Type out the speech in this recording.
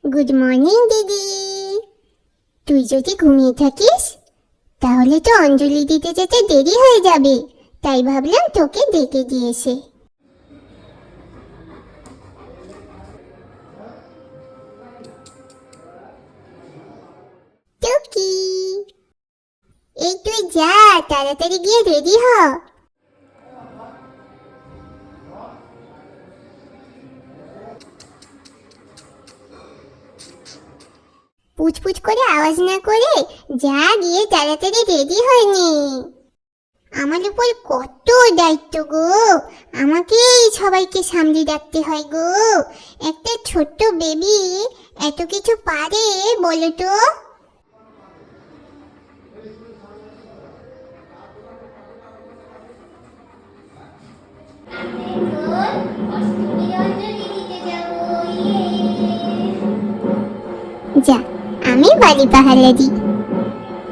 Good morning দিদি। তুই যদি ঘুমিয়ে থাকিস তাহলে তো অঞ্জলি দিতে যেতে দেরি হয়ে যাবে, তাই ভাবলাম তোকে ডেকে দিয়েছে। টুকি, এই তুই যা, তাড়াতাড়ি গিয়ে রেডি হ। পুচপুচ করে আওয়াজ না করে যা, গিয়ে তাড়াতাড়ি রেডি হয়ে নে। আমার উপর কত দায়িত্ব গো, আমাকেই সবাইকে সামলে রাখতে হয় গো। একটা ছোট্ট বেবি এত কিছু পারে বলো তো? যা, আমি বাড়ি পাহারা দিই।